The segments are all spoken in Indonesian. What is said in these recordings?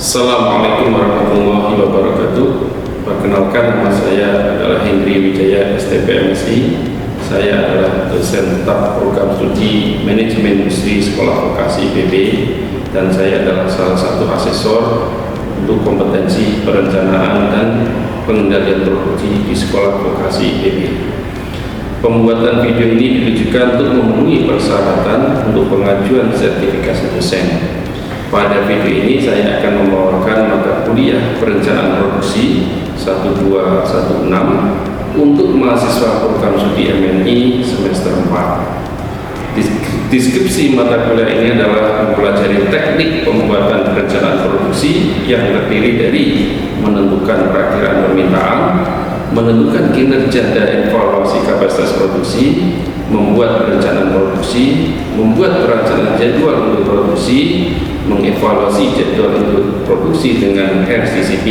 Assalamualaikum warahmatullahi wabarakatuh. Perkenalkan, nama saya adalah Hendri Wijaya, STPMSI. Saya adalah dosen tetap program studi Manajemen Industri Sekolah Vokasi IPB, dan saya adalah salah satu asesor untuk kompetensi perencanaan dan pengendalian produksi di Sekolah Vokasi IPB. Pembuatan video ini ditujukan untuk memenuhi persyaratan untuk pengajuan sertifikasi dosen. Pada video ini saya akan membawakan mata kuliah perencanaan produksi 1216 untuk mahasiswa program studi MNI semester 4. Deskripsi mata kuliah ini adalah mempelajari teknik pembuatan perencanaan produksi yang terdiri dari menentukan perakiraan permintaan, menentukan kinerja dan evaluasi kapasitas produksi, membuat perencanaan produksi, membuat perencanaan jadwal untuk produksi, mengevaluasi jadwal untuk produksi dengan RCCP,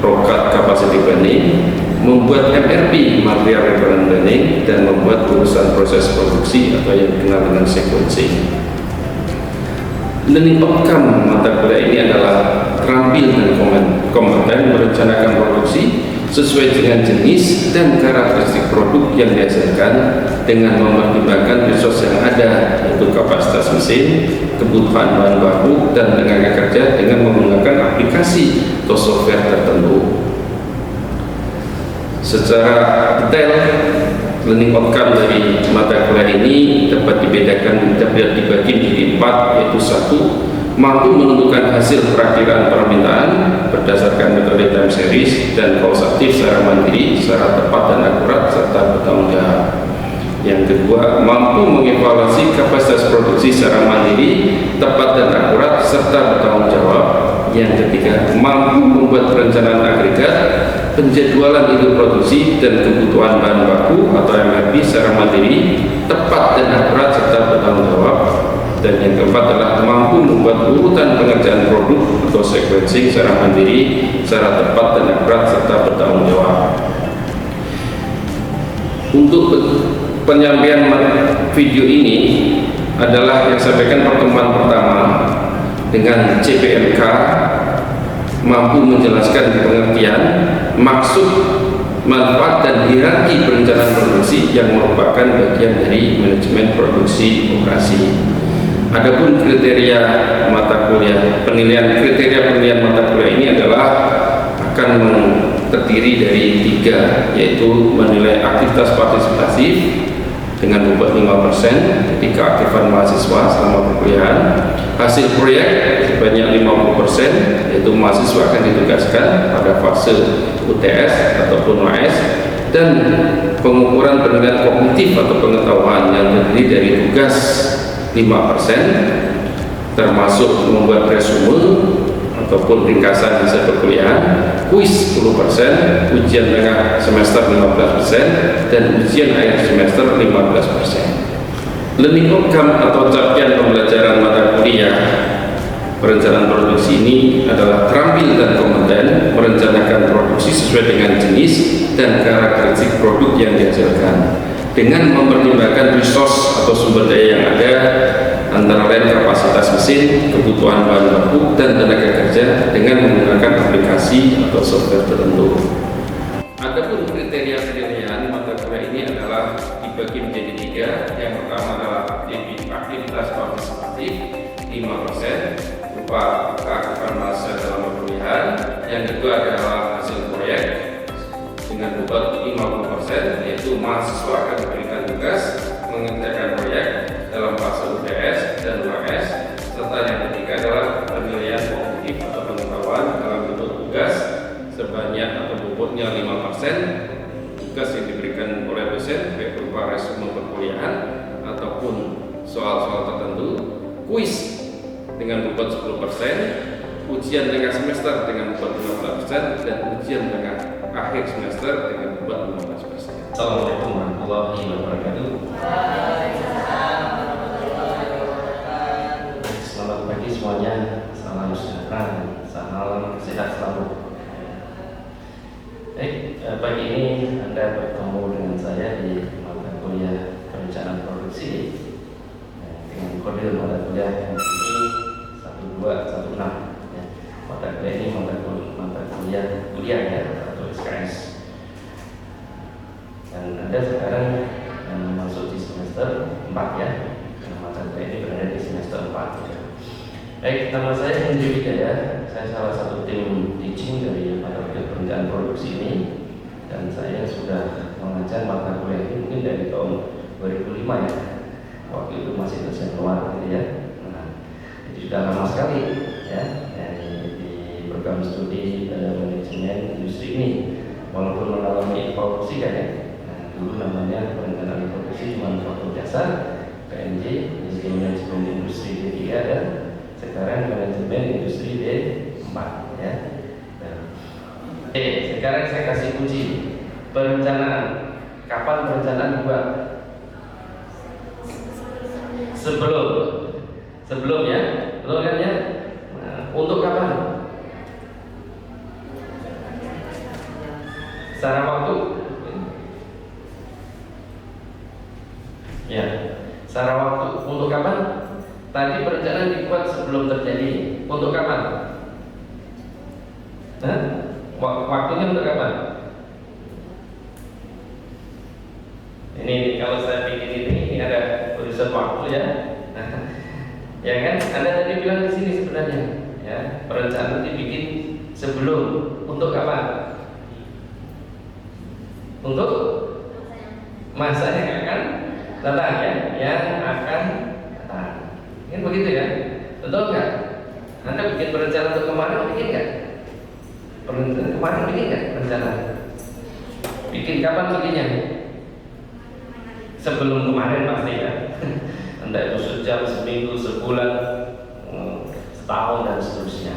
Rokat Capacity Planning, membuat MRP, Material Reference Planning, dan membuat urusan proses produksi atau yang dikenal dengan sequencing. Learning outcome mata kuliah ini adalah terampil dan kompeten merencanakan produksi sesuai dengan jenis dan karakteristik produk yang dihasilkan dengan mempertimbangkan resource yang ada, yaitu kapasitas mesin, kebutuhan bahan baku, dan tenaga kerja dengan menggunakan aplikasi atau software tertentu. Secara detail, learning outcome dari mata kuliah ini dapat dibagi menjadi 4, yaitu 1. Mampu menentukan hasil perakiraan permintaan berdasarkan metode time series dan kausatif secara mandiri, secara tepat dan akurat, serta bertanggung jawab. Yang kedua, mampu mengevaluasi kapasitas produksi secara mandiri, tepat dan akurat, serta bertanggung jawab. Yang ketiga, mampu membuat perencanaan agregat, penjadwalan induk produksi dan kebutuhan bahan baku atau MRP secara mandiri, tepat dan akurat, serta bertanggung jawab. Dan yang keempat adalah mampu membuat urutan pengerjaan produk atau sequencing secara mandiri, secara tepat dan akurat, serta bertanggung jawab. Untuk penyampaian video ini adalah yang sampaikan pertemuan pertama dengan CPMK, mampu menjelaskan pengertian, maksud, manfaat, dan hierarki perencanaan produksi yang merupakan bagian dari manajemen produksi operasi. Adapun kriteria mata kuliah, kriteria penilaian mata kuliah ini adalah akan terdiri dari 3, yaitu menilai aktivitas partisipatif dengan bobot 5%, jadi keaktifan mahasiswa selama perkuliahan, hasil proyek sebanyak 50%, yaitu mahasiswa akan ditugaskan pada fase UTS ataupun UAS, dan pengukuran penilaian kognitif atau pengetahuan yang terdiri dari tugas 5%, termasuk membuat resume ataupun ringkasan hasil perkuliahan, kuis 10%, ujian tengah semester 15%, dan ujian akhir semester 15%. Learning outcome atau capaian pembelajaran mata kuliah perencanaan produksi ini adalah terampil dan kompeten merencanakan produksi sesuai dengan jenis dan karakteristik produk yang dihasilkan, dengan mempertimbangkan resource atau sumber daya yang ada, antara lain kapasitas mesin, kebutuhan bahan baku, dan tenaga kerja dengan menggunakan aplikasi atau software tertentu. Adapun kriteria penilaian mata kuliah ini adalah dibagi menjadi 3. Yang pertama adalah aktivitas partisipatif 5%, berupa keaktifan mahasiswa dalam perkuliahan. Yang kedua adalah hasil proyek dengan bobot 50%, yaitu mahasiswa akan diberikan tugas mengerjakan proyek dalam fase UTS dan UAS, serta yang ketiga adalah penilaian kognitif atau pengetahuan dalam bentuk tugas sebanyak atau bobotnya 5%, tugas yang diberikan oleh dosen baik berupa resume perkuliahan ataupun soal-soal tertentu, kuis dengan bobot 10%, ujian tengah semester dengan bobot 15%, dan ujian tengah akhir semester dengan bobot 15%. Assalamualaikum warahmatullahi wabarakatuh. Selamat pagi semuanya, salam sejahtera, salam sehat selalu. Pagi ini Anda bertemu dengan saya di mata kuliah perencanaan produksi dengan kode mata kuliah ini 1216. mata kuliah ini mata kuliah ya, atau SKS. Dan Anda sekarang masuk di semester 4 ya, karena mata kuliah ini berada di semester 4 ya. Baik, nama saya Hendri Wijaya, saya salah satu tim teaching dari mata kuliah perencanaan produksi ini, dan saya sudah mengajar mata kuliah ini mungkin dari tahun 2005 ya, waktu itu masih dosen luar gitu ya. Nah, itu sudah lama sekali ya, di program studi manajemen industri ini, walaupun mengalami evolusi kan ya. Nah, dulu namanya perencanaan produksi manufaktur dasar PNJ, manajemen industri D3, dan sekarang manajemen industri D4 ya. Oke, sekarang saya kasih kunci perencanaan. Kapan perencanaan dibuat? Sebelum ya, belum kan ya? Nah, untuk kapan? Secara waktu? Ya, secara waktu. Untuk kapan? Tadi perencanaan dibuat sebelum terjadi. Untuk kapan? Nah, waktunya untuk kapan? Ini kalau saya bikin ini ada urusan waktu ya. Ya kan? Anda tadi bilang di sini sebenarnya ya, perencanaan dibikin sebelum. Untuk kapan? Untuk masa yang akan datang ya, yang akan datang. Kan begitu ya? Betul nggak? Anda bikin perencanaan untuk kemarin, bikin nggak? Perencanaan kemarin bikin nggak rencana? Bikin kapan bikinnya? Sebelum kemarin pasti ya. Entah itu sejam, seminggu, sebulan, setahun dan seterusnya.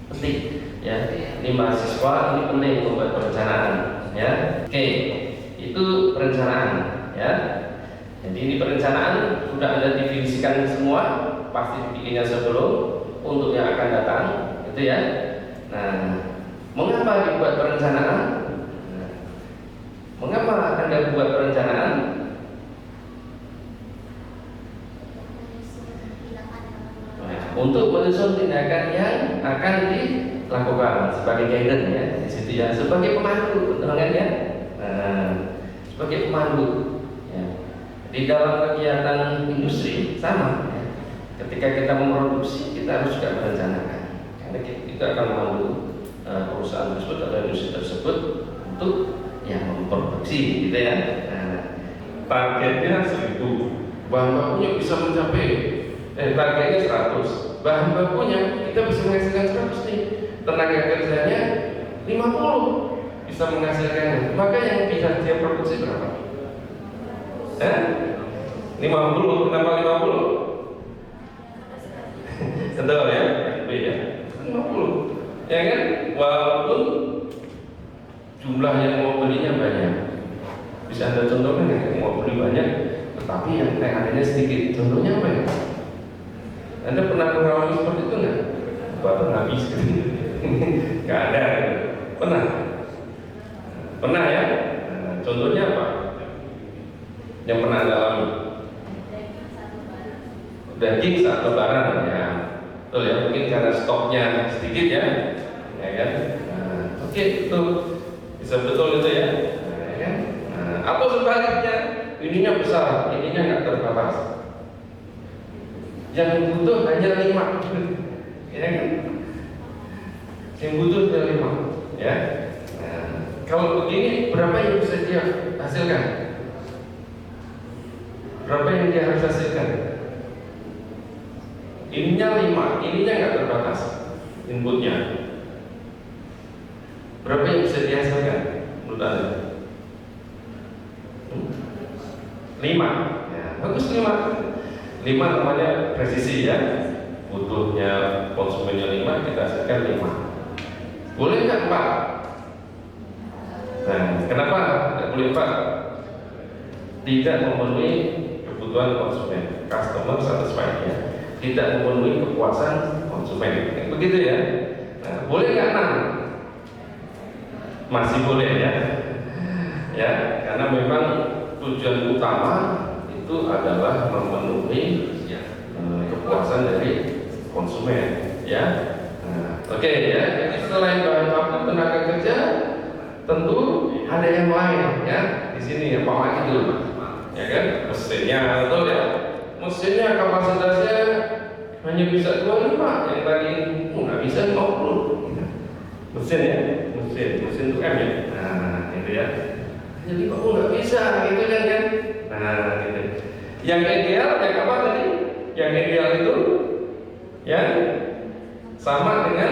Penting ya. Ini mahasiswa ini penting membuat perencanaan ya. Oke, itu perencanaan ya. Jadi ini perencanaan sudah Anda definisikan semua, pasti bikinnya sebelum, untuk yang akan datang, gitu ya. Nah, mengapa dibuat perencanaan? Mengapa Anda buat perencanaan? Untuk menyusun tindakan yang akan dilakukan sebagai guidance ya, di situ ya, sebagai pemandu, betul kan ya? Nah, sebagai pemandu ya. Di dalam kegiatan industri sama ya. Ketika kita memproduksi, kita harus juga merencanakan, karena kita akan memandu perusahaan tersebut atau industri tersebut untuk ya memproduksi gitu ya. Nah, targetnya 1000, bahan bakunya bisa mencapai targetnya 100, bahan bakunya kita bisa menghasilkan 100 nih, tenaga kerjanya 50 bisa menghasilkan, maka yang bisa dia produksi berapa? 50, kenapa 50? Betul ya? Beda 50 ya kan? Walaupun jumlah yang mau belinya banyak, bisa Anda contohkan yang mau beli banyak tetapi yang adanya sedikit, contohnya apa ya? Anda pernah mengalami seperti itu nggak? Bapak habis gitu. Nggak ada gitu. Pernah ya? Nah, contohnya apa yang pernah Anda alami? Daging saat lebaran ya, betul ya, mungkin karena stoknya sedikit ya kan? Nah, oke, itu bisa betul itu ya, kan? Nah, atau sebaliknya, ininya besar, ininya nggak terbatas, yang butuh hanya 5 ya kan? Yang butuh hanya 5 ya. Nah, kalau begini berapa yang bisa dia hasilkan? Berapa yang dia harus hasilkan? Ininya 5, ininya nggak terbatas inputnya. Berapa yang bisa dihasilkan menurut Anda? 5 ya, bagus 5 namanya presisi ya, butuhnya konsumennya 5, kita hasilkan 5. Boleh nggak 4? Nah, kenapa nggak boleh 4? Tidak memenuhi kebutuhan konsumen, customer satisfied ya, tidak memenuhi kepuasan konsumen, begitu ya. Nah, boleh nggak 6? Masih boleh ya, ya, karena memang tujuan utama itu adalah memenuhi ya, kepuasan dari konsumen ya. Oke ya, jadi selain bahan baku tenaga kerja, tentu ada yang lain ya di sini apa lagi dulu, ya kan? Mesinnya, betul ya? Mesinnya kapasitasnya hanya bisa 25, yang tadi nggak bisa 50. Mesin ya, mesin untuk M ya. Nah, itu ya. Jadi kok nggak bisa, gitu kan kan? Nah, gitu. Yang ideal yang apa tadi? Yang ideal itu yang sama dengan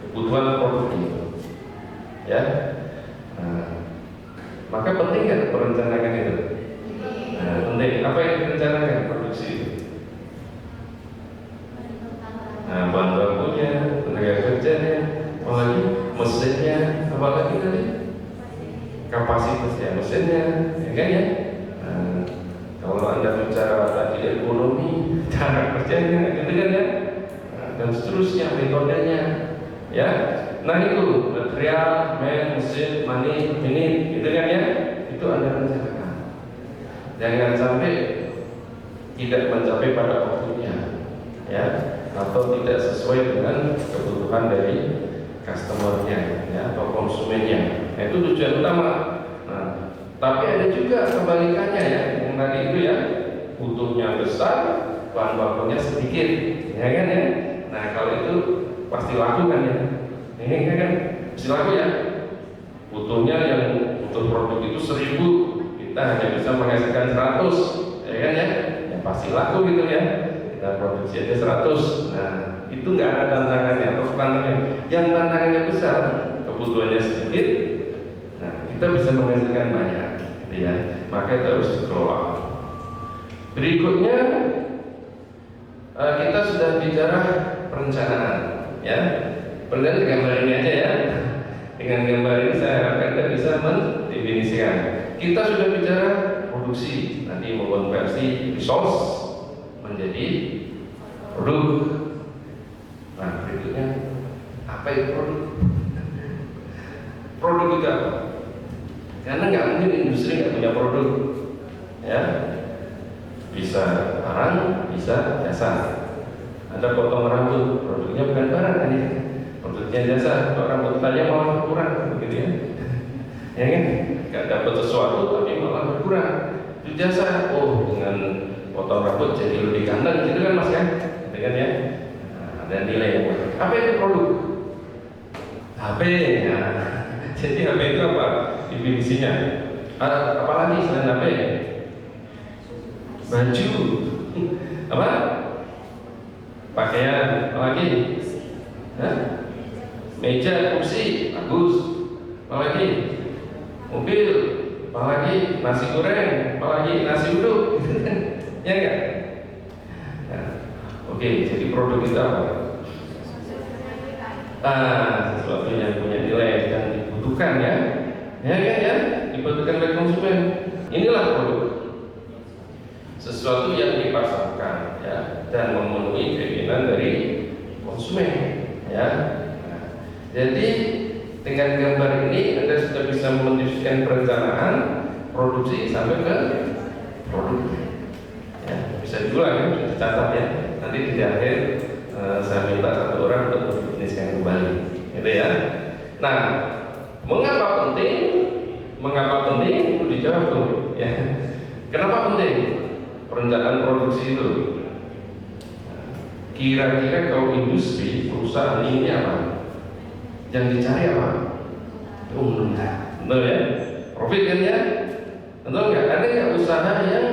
kebutuhan produk itu, ya. Maka penting kan perencanaan itu. Penting. Apa yang direncanakan produksi itu? Bahan bakunya, tenaga kerjanya, apalagi mesinnya, apalagi tadi kapasitasnya mesinnya, ya kan ya. Kalau Anda bicara tadi ekonomi, cara kerjanya, gitu kan ya, dan seterusnya metodenya, ya. Nah itu material, mesin, money, ini, gitu kan ya, itu Anda rencanakan. Jangan sampai tidak mencapai pada waktunya, ya, atau tidak sesuai dengan kebutuhan dari customernya, ya, atau konsumennya. Nah, itu tujuan utama. Nah, tapi ada juga kebalikannya ya, yang tadi itu ya, butuhnya besar, bahan bakunya sedikit, ya kan ya. Nah kalau itu pasti laku kan ya, ini kan pasti laku ya. Butuhnya yang butuh produk itu 1000, kita hanya bisa menghasilkan 100, ya kan ya, ya pasti laku gitu ya. Kita produksi aja 100, nah itu nggak ada tantangannya atau tantangannya. Yang tantangannya besar, kebutuhannya sedikit, nah kita bisa menghasilkan banyak, gitu ya. Maka itu harus dikelola. Berikutnya kita sudah bicara perencanaan, ya. Perencanaan gambar ini aja ya. Dengan gambar ini saya harapkan kita bisa mendefinisikan. Kita sudah bicara produksi, nanti mengonversi resource menjadi produk. Nah berikutnya apa itu produk? Produk itu apa? Karena nggak mungkin industri nggak punya produk, ya. Bisa barang, bisa jasa. Ada potong rambut, produknya bukan barang kan ya, produknya jasa. Kalau rambut kalian malah berkurang, begitu ya. Ya kan? Nggak dapat sesuatu tapi malah berkurang. Itu jasa. Oh, dengan potong rambut jadi lebih ganteng, gitu kan mas kan? Dengan ya. Nah, ada nilai. Apa itu produk? HP. Ya. Jadi HP itu apa? Definisinya. Apalagi selain HP? Baju, apa? Pakaian, apalagi? Meja, kursi, bagus. Apalagi? Mobil, apalagi? Nasi goreng, apalagi? Nasi uduk. Ya enggak? Nah, oke, jadi produk itu apa? Sesuatu yang punya nilai dan dibutuhkan ya. Ya kan ya? Dibutuhkan oleh konsumen. Inilah produk. Sesuatu yang dipasarkan ya, dan memenuhi keinginan dari konsumen ya. Nah, jadi dengan gambar ini Anda sudah bisa mendiskusikan perencanaan produksi sampai ke produk ya. Bisa diulang ya, dicatat ya, nanti di akhir saya minta satu orang untuk mendefinisikan kembali gitu ya. Nah mengapa penting? Mengapa penting? Itu dijawab tuh ya. Kenapa penting perencanaan produksi itu? Kira-kira kalau industri, perusahaan ini apa? Yang dicari apa? Keuntungan, betul ya? Profit kan ya? Betul nggak? Ada nggak usaha yang,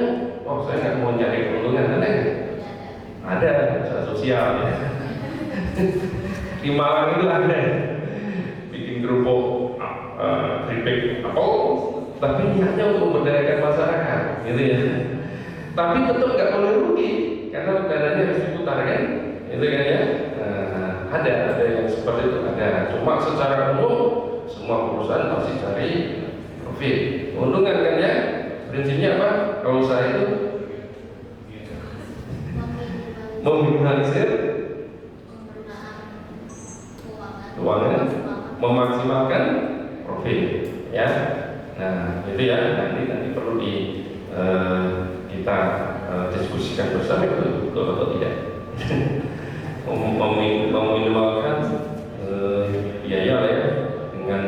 oh saya nggak mau cari keuntungan, ada nggak? Ada, usaha sosial ya. Di Malang itu ada, bikin kerupuk, keripik apel, tapi niatnya untuk memberdayakan masyarakat, gitu ya. Tapi tetap nggak boleh rugi karena dananya harus diputar kan, itu kan ya. Ada yang seperti itu ada. Cuma secara umum semua perusahaan pasti cari profit, keuntungan kan ya. Prinsipnya apa? Kalau saya itu meminimalisir keuangan, memaksimalkan profit ya. Nah itu ya, nanti perlu kita diskusikan bersama itu betul atau tidak. meminimalkan biaya lah ya, dengan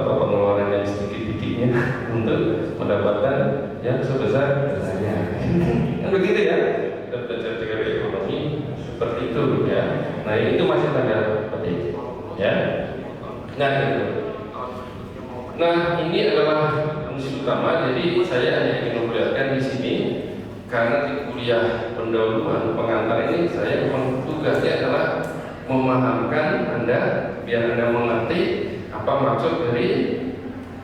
pengeluaran yang sedikit-sedikitnya untuk mendapatkan yang sebesar-besarnya. Kan begitu ya, kita belajar teori ekonomi seperti itu ya. Nah itu masih tanda petik ya. Nah itu. Nah ini adalah fungsi utama. Jadi saya hanya ingin memperlihatkan di sini karena di kuliah pendahuluan pengantar ini saya memang tugasnya adalah memahamkan Anda biar Anda mengerti apa maksud dari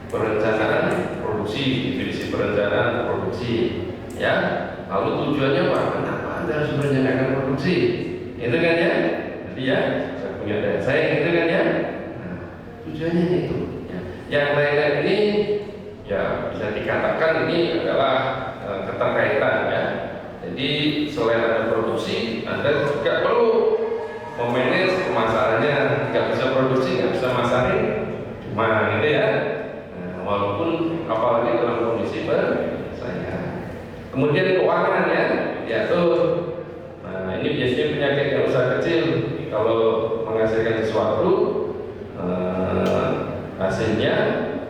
perencanaan produksi, definisi perencanaan produksi ya. Lalu tujuannya apa? Kenapa Anda harus merencanakan produksi? Itu kan ya. Jadi ya saya punya daya saing itu kan ya. Nah, tujuannya itu ya. Yang lain-lain ini ya bisa dikatakan ini adalah keterkaitan ya. Jadi selain ada produksi, Anda juga perlu memanage pemasarannya. Nggak bisa produksi, nggak bisa masarin, cuma gitu ya. Nah, walaupun apalagi dalam kondisi bersaing. Kemudian keuangan ya, diatur. Nah ini biasanya penyakit yang usaha kecil. Kalau menghasilkan sesuatu, hasilnya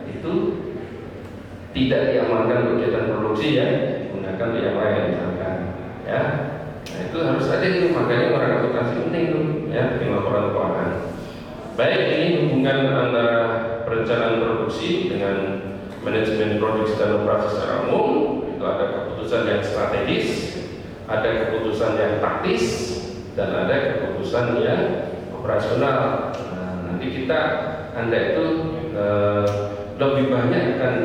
itu tidak diamankan kegiatan produksi ya, gunakan yang lain misalkan ya. Nah itu harus ada itu, makanya orang akuntansi penting tuh ya di laporan keuangan. Baik, ini hubungan antara perencanaan produksi dengan manajemen produksi dan operasi secara umum. Itu ada keputusan yang strategis, ada keputusan yang taktis, dan ada keputusan yang operasional. Nah, nanti Anda itu lebih banyak akan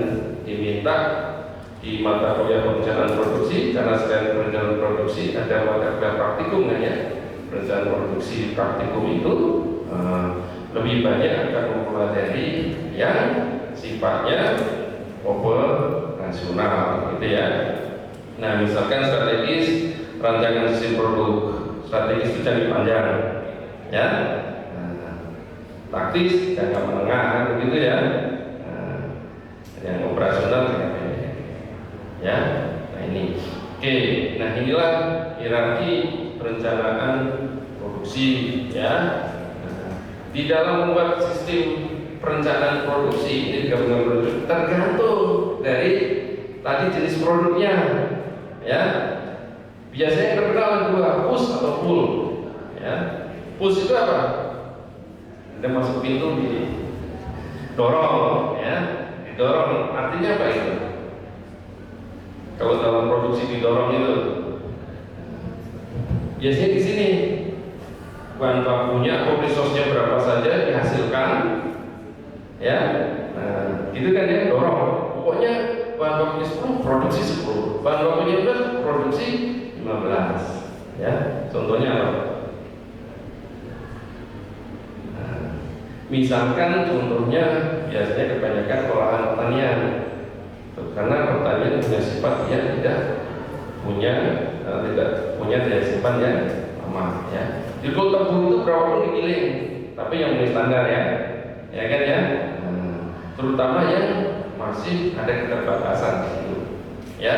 diminta di mata kuliah perencanaan produksi, karena selain perencanaan produksi ada mata kuliah praktikum ya. Perencanaan produksi praktikum itu lebih banyak akan mempelajari yang sifatnya operasional gitu ya. Nah misalkan strategis, rancangan sistem produk, strategis itu jangka panjang ya. Taktis jangka menengah begitu ya. Yang operasional ya. Nah ini oke. Nah inilah hierarki perencanaan produksi ya. Di dalam membuat sistem perencanaan produksi ini gabungan produk tergantung dari tadi jenis produknya ya. Biasanya terkenal dua, push atau pull ya. Push itu apa? Anda masuk pintu didorong ya. Didorong artinya apa itu? Kalau dalam produksi didorong itu biasanya di sini bahan bakunya, resource-nya berapa saja dihasilkan ya. Nah, gitu kan ya, dorong. Pokoknya bahan bakunya 10, produksi 10. Bahan bakunya 11, produksi 15. Ya, contohnya apa? Nah, misalkan contohnya biasanya kebanyakan olahan pertanian. Karena pertanian punya sifat yang tidak punya daya simpan yang lama ya. Di tebu itu berapapun digiling, tapi yang mulai standar ya kan ya. Terutama yang masih ada keterbatasan itu ya.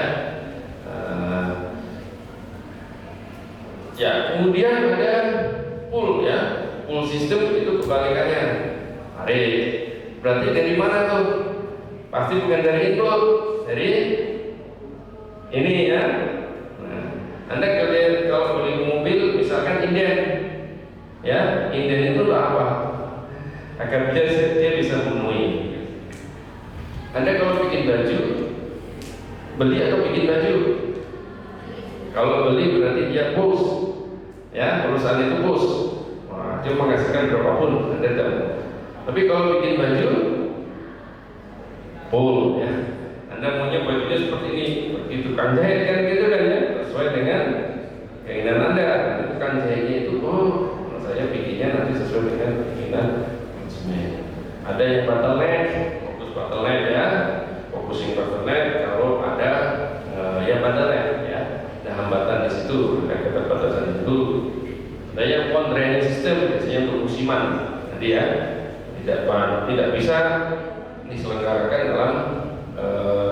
Ya kemudian ada pull ya. Pull system itu kebalikannya. Tarik. Berarti dari mana tuh? Pasti bukan dari input, dari ini ya. Anda kalau beli mobil misalkan inden ya, inden itu apa? Agar dia bisa memenuhi. Anda kalau bikin baju, beli atau bikin baju? Kalau beli berarti dia push ya, perusahaan itu push. Wah, dia menghasilkan berapapun Anda tahu. Tapi kalau bikin baju pull ya. Anda maunya bajunya seperti ini, seperti tukang jahit kan gitu kan ya, sesuai dengan keinginan Anda. Nanti tukang jahitnya itu, saya bikinnya nanti sesuai dengan keinginan konsumen. Ada yang bottleneck, fokus bottleneck ya, focusing bottleneck. Kalau ada ya bottleneck ya, ada hambatan di situ, ada keterbatasan itu. Ada yang constraining system, biasanya untuk musiman, nanti ya, tidak bisa diselenggarakan dalam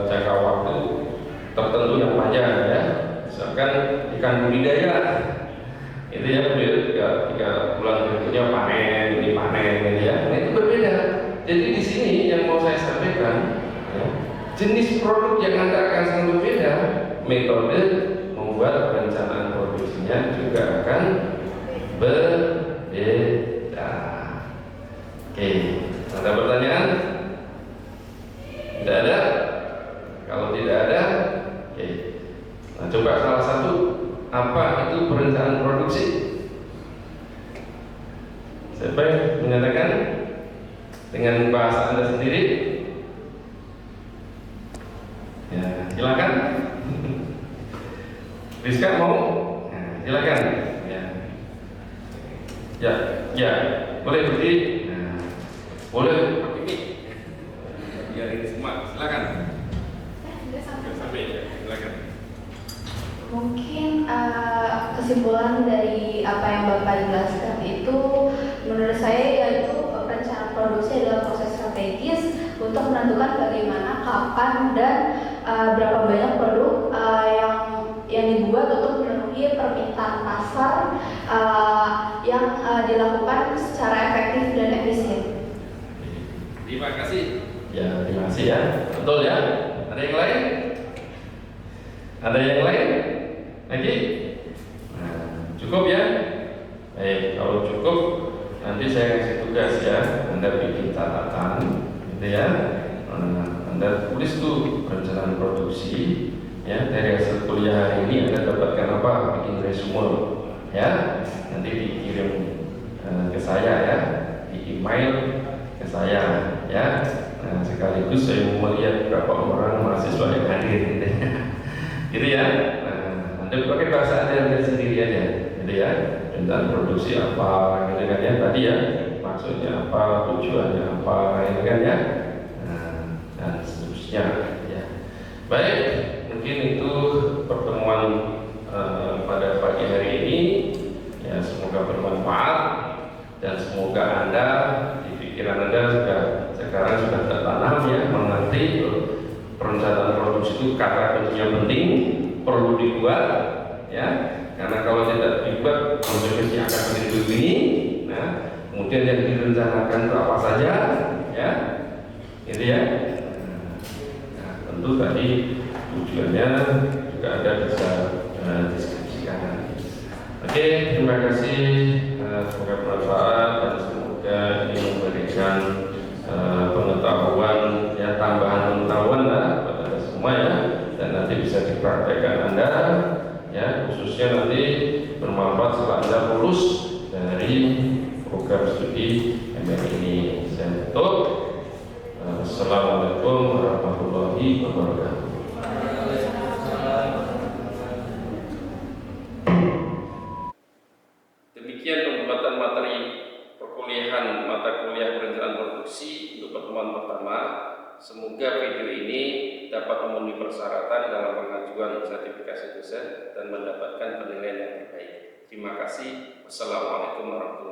jangka waktu tertentu yang panjang ya. Misalkan ikan budidaya Itu ya, tiga bulan berikutnya panen, ini panen, gitu ya. Nah, itu berbeda. Jadi di sini yang mau saya sampaikan, ya, jenis produk yang Anda akan sangat berbeda, metode membuat perencanaan produksinya juga akan berbeda. Oke, ada pertanyaan? Tidak ada? Kalau tidak ada, oke. Nah, coba salah satu, apa itu perencanaan produksi? Siapa yang menyatakan dengan bahasa Anda sendiri? Ya, silakan. Rizka mau? Nah, silakan. Ya, boleh berdiri. Nah, boleh pakai mic. Biar ini semua, silakan. Sampai ya, silakan. Mungkin kesimpulan dari apa yang Bapak jelaskan itu menurut saya yaitu perencanaan produksi adalah proses strategis untuk menentukan bagaimana, kapan, dan berapa banyak produk yang dibuat untuk memenuhi permintaan pasar yang dilakukan secara efektif dan efisien. Terima kasih. Ya, terima kasih ya. Betul ya. Ada yang lain? Ada yang lain? Lagi? Nah, cukup ya? Baik, kalau cukup nanti saya kasih tugas ya. Anda bikin catatan, gitu ya. Anda tulis tuh perencanaan produksi, ya. Dari hasil kuliah hari ini Anda dapatkan apa? Bikin resume, ya. Nanti dikirim ke saya ya, di email ke saya, ya. Nah, sekaligus saya mau melihat berapa orang mahasiswa yang hadir, gitu ya. Gitu ya. Anda pakai bahasa Anda sendiri aja, gitu ya. Tentang produksi apa, gitu kan ya. Tadi ya, maksudnya apa, tujuannya apa, gitu kan ya. Dan seterusnya, ya. Baik, mungkin itu pertemuan pada pagi hari ini. Ya, semoga bermanfaat dan semoga Anda di pikiran Anda sekarang sudah tertanam ya, mengerti perencanaan produksi itu kata kuncinya penting, perlu dibuat ya, karena kalau tidak dibuat konsekuensinya akan seperti begini. Nah, kemudian yang direncanakan itu apa saja ya, gitu ya. Nah, tentu tadi tujuannya juga ada bisa deskripsikan. Oke, terima kasih, semoga bermanfaat dan semoga ini memberikan pengetahuan ya, tambahan pengetahuan lah kepada semua ya, dan nanti bisa dipraktekkan Anda ya, khususnya nanti bermanfaat setelah Anda lulus dari program studi MBA ini. Saya tutup. Assalamualaikum warahmatullahi wabarakatuh. Demikian pembuatan materi perkuliahan mata kuliah perencanaan produksi untuk pertemuan pertama. Semoga video ini dapat memenuhi persyaratan dalam pengajuan sertifikasi dosen dan mendapatkan penilaian yang terbaik. Terima kasih. Wassalamualaikum warahmatullahi wabarakatuh.